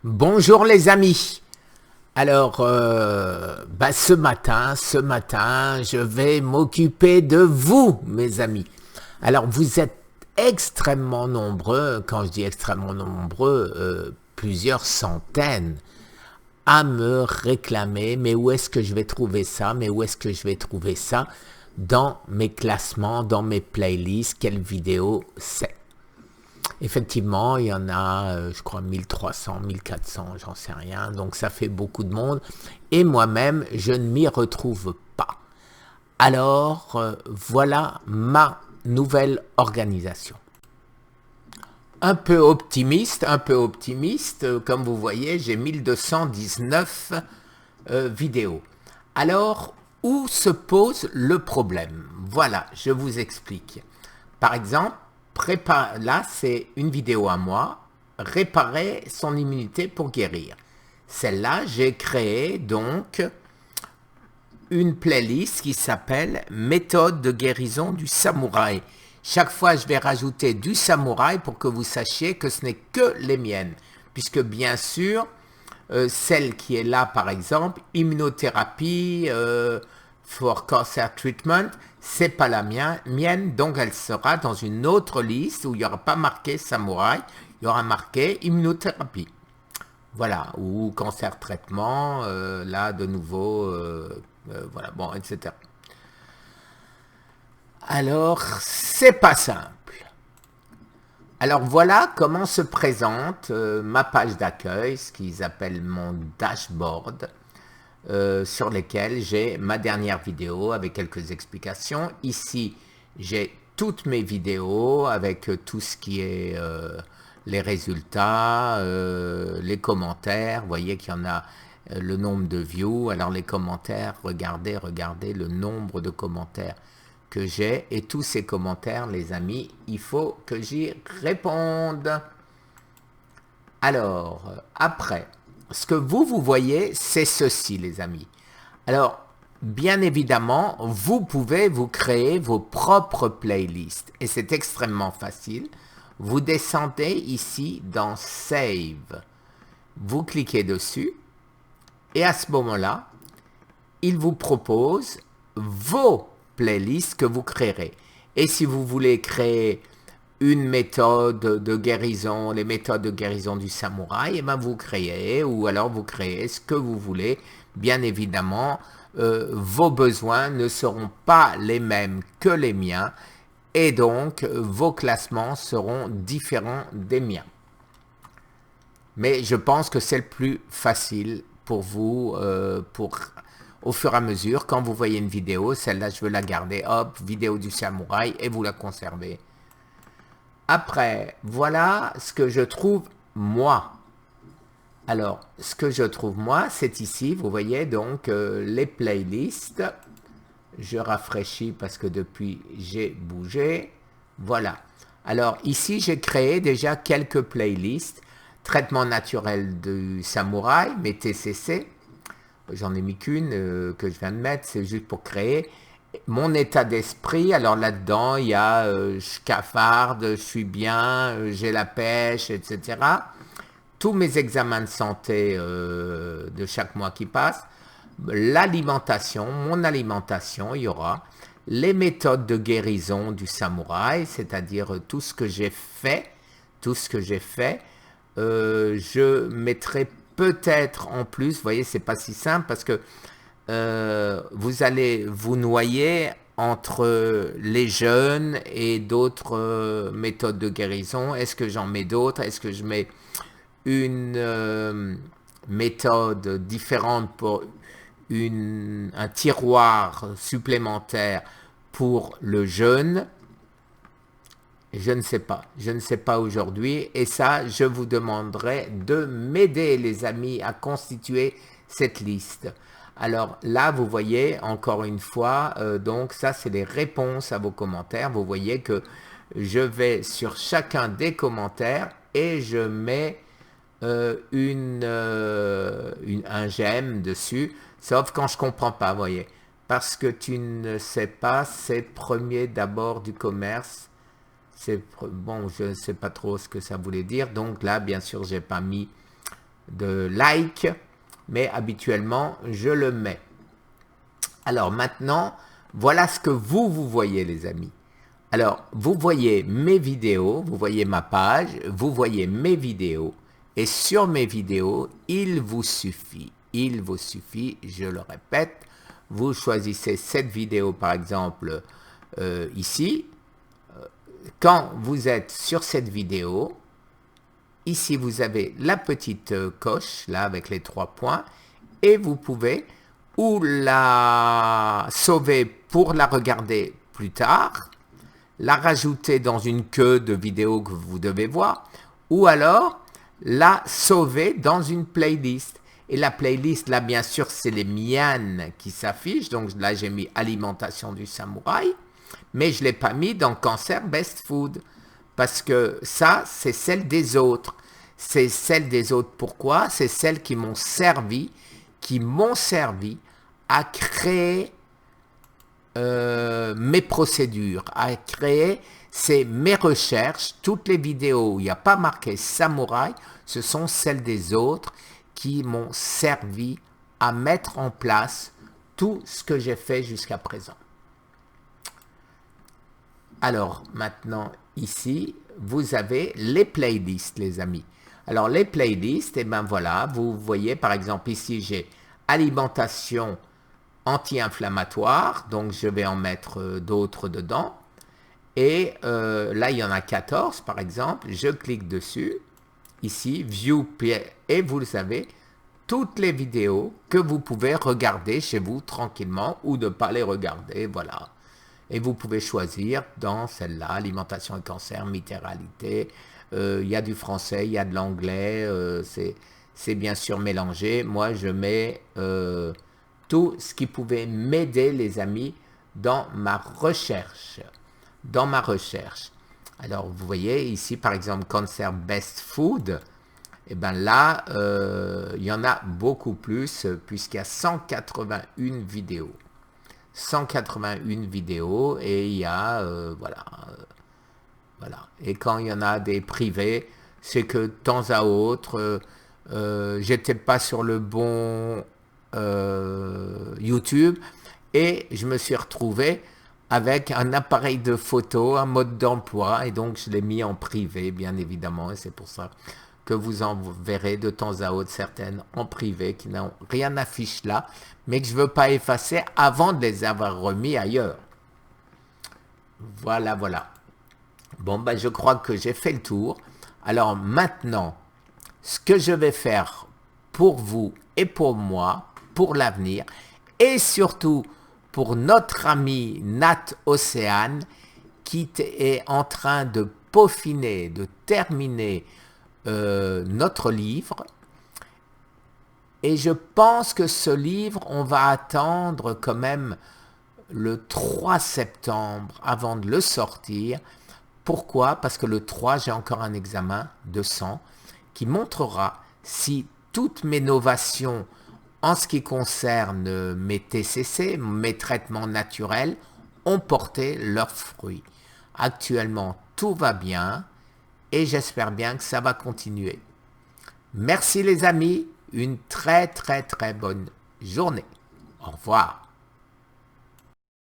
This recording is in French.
Bonjour les amis. Alors, ce matin, je vais m'occuper de vous, mes amis. Alors, vous êtes extrêmement nombreux, quand je dis extrêmement nombreux, plusieurs centaines, à me réclamer, mais où est-ce que je vais trouver ça, dans mes classements, dans mes playlists, quelle vidéo c'est. Effectivement, il y en a, je crois, 1300, 1400, j'en sais rien. Donc, ça fait beaucoup de monde. Et moi-même, je ne m'y retrouve pas. Alors, voilà ma nouvelle organisation. Un peu optimiste. Comme vous voyez, j'ai 1219 vidéos. Alors, où se pose le problème? Voilà, je vous explique. Par exemple, là, c'est une vidéo à moi, réparer son immunité pour guérir. Celle-là, j'ai créé donc une playlist qui s'appelle méthode de guérison du samouraï. Chaque fois, je vais rajouter du samouraï pour que vous sachiez que ce n'est que les miennes. Puisque bien sûr, celle qui est là, par exemple, immunothérapie for cancer treatment, c'est pas la mienne, donc elle sera dans une autre liste où il n'y aura pas marqué samouraï, il y aura marqué immunothérapie. Voilà, ou cancer traitement, là de nouveau, voilà, bon, etc. Alors, c'est pas simple. Alors voilà comment se présente ma page d'accueil, ce qu'ils appellent mon dashboard, sur lesquels j'ai ma dernière vidéo avec quelques explications. Ici, j'ai toutes mes vidéos avec tout ce qui est les résultats, les commentaires. Vous voyez qu'il y en a le nombre de views. Alors les commentaires, regardez le nombre de commentaires que j'ai. Et tous ces commentaires, les amis, il faut que j'y réponde. Alors, après, ce que vous voyez, c'est ceci, les amis. Alors, bien évidemment, vous pouvez vous créer vos propres playlists. Et c'est extrêmement facile. Vous descendez ici dans Save. Vous cliquez dessus. Et à ce moment-là, il vous propose vos playlists que vous créerez. Et si vous voulez créer une méthode de guérison, les méthodes de guérison du samouraï, et ben vous créez, ou alors vous créez ce que vous voulez. Bien évidemment, vos besoins ne seront pas les mêmes que les miens, et donc vos classements seront différents des miens. Mais je pense que c'est le plus facile pour vous, au fur et à mesure, quand vous voyez une vidéo, celle-là je veux la garder, hop, vidéo du samouraï, et vous la conservez. Après, voilà ce que je trouve moi. Alors, ce que je trouve moi, c'est ici, vous voyez donc les playlists. Je rafraîchis parce que depuis j'ai bougé. Voilà. Alors ici, j'ai créé déjà quelques playlists. Traitement naturel du samouraï, mes TCC. J'en ai mis qu'une que je viens de mettre, c'est juste pour créer. Mon état d'esprit, alors là-dedans, il y a je cafarde, je suis bien, j'ai la pêche, etc. Tous mes examens de santé de chaque mois qui passe. L'alimentation, mon alimentation, il y aura les méthodes de guérison du samouraï, c'est-à-dire tout ce que j'ai fait, je mettrai peut-être en plus, vous voyez, c'est pas si simple parce que vous allez vous noyer entre les jeunes et d'autres méthodes de guérison. Est-ce que j'en mets d'autres? Est-ce que je mets une méthode différente pour un tiroir supplémentaire pour le jeûne? Je ne sais pas aujourd'hui, et ça, je vous demanderai de m'aider, les amis, à constituer cette liste. Alors là, vous voyez, encore une fois, donc ça, c'est les réponses à vos commentaires. Vous voyez que je vais sur chacun des commentaires et je mets un j'aime dessus, sauf quand je comprends pas, vous voyez. Parce que tu ne sais pas, c'est premier d'abord du commerce. Bon, je ne sais pas trop ce que ça voulait dire. Donc là, bien sûr, j'ai pas mis de like, mais habituellement, je le mets. Alors maintenant, voilà ce que vous voyez les amis. Alors, vous voyez mes vidéos, vous voyez ma page, vous voyez mes vidéos. Et sur mes vidéos, il vous suffit, je le répète, vous choisissez cette vidéo par exemple ici. Quand vous êtes sur cette vidéo, ici vous avez la petite coche, là avec les 3 points, et vous pouvez ou la sauver pour la regarder plus tard, la rajouter dans une queue de vidéos que vous devez voir, ou alors la sauver dans une playlist. Et la playlist, là, bien sûr, c'est les miennes qui s'affichent. Donc là, j'ai mis Alimentation du Samouraï, mais je ne l'ai pas mis dans Cancer Best Food, parce que ça, c'est celle des autres. C'est celle des autres. Pourquoi? C'est celles qui m'ont servi à créer mes procédures, à créer mes recherches. Toutes les vidéos où il n'y a pas marqué samouraï, ce sont celles des autres qui m'ont servi à mettre en place tout ce que j'ai fait jusqu'à présent. Alors maintenant ici, vous avez les playlists les amis. Alors les playlists, et ben voilà, vous voyez par exemple ici j'ai alimentation anti-inflammatoire, donc je vais en mettre d'autres dedans. Et là, il y en a 14 par exemple. Je clique dessus, ici, View, et vous le savez, toutes les vidéos que vous pouvez regarder chez vous tranquillement ou ne pas les regarder, voilà. Et vous pouvez choisir dans celle-là, alimentation et cancer, minéralité, il y a du français, il y a de l'anglais, c'est bien sûr mélangé. Moi, je mets tout ce qui pouvait m'aider, les amis, dans ma recherche. Alors, vous voyez ici, par exemple, Cancer Best Food. Et bien là, il y en a beaucoup plus, puisqu'il y a 181 vidéos. 181 vidéos, et il y a, voilà. Et quand il y en a des privés, c'est que de temps à autre, j'étais pas sur le bon YouTube et je me suis retrouvé avec un appareil de photo, un mode d'emploi, et donc je l'ai mis en privé bien évidemment, et c'est pour ça que vous en verrez de temps à autre certaines en privé qui n'ont rien affiché là, mais que je ne veux pas effacer avant de les avoir remis ailleurs. Voilà. Bon, ben, je crois que j'ai fait le tour. Alors maintenant, ce que je vais faire pour vous et pour moi, pour l'avenir, et surtout pour notre ami Nat Océane, qui est en train de peaufiner, de terminer notre livre. Et je pense que ce livre, on va attendre quand même le 3 septembre avant de le sortir. Pourquoi? Parce que le 3, j'ai encore un examen de sang qui montrera si toutes mes novations en ce qui concerne mes TCC, mes traitements naturels, ont porté leurs fruits. Actuellement, tout va bien et j'espère bien que ça va continuer. Merci les amis, une très bonne journée. Au revoir.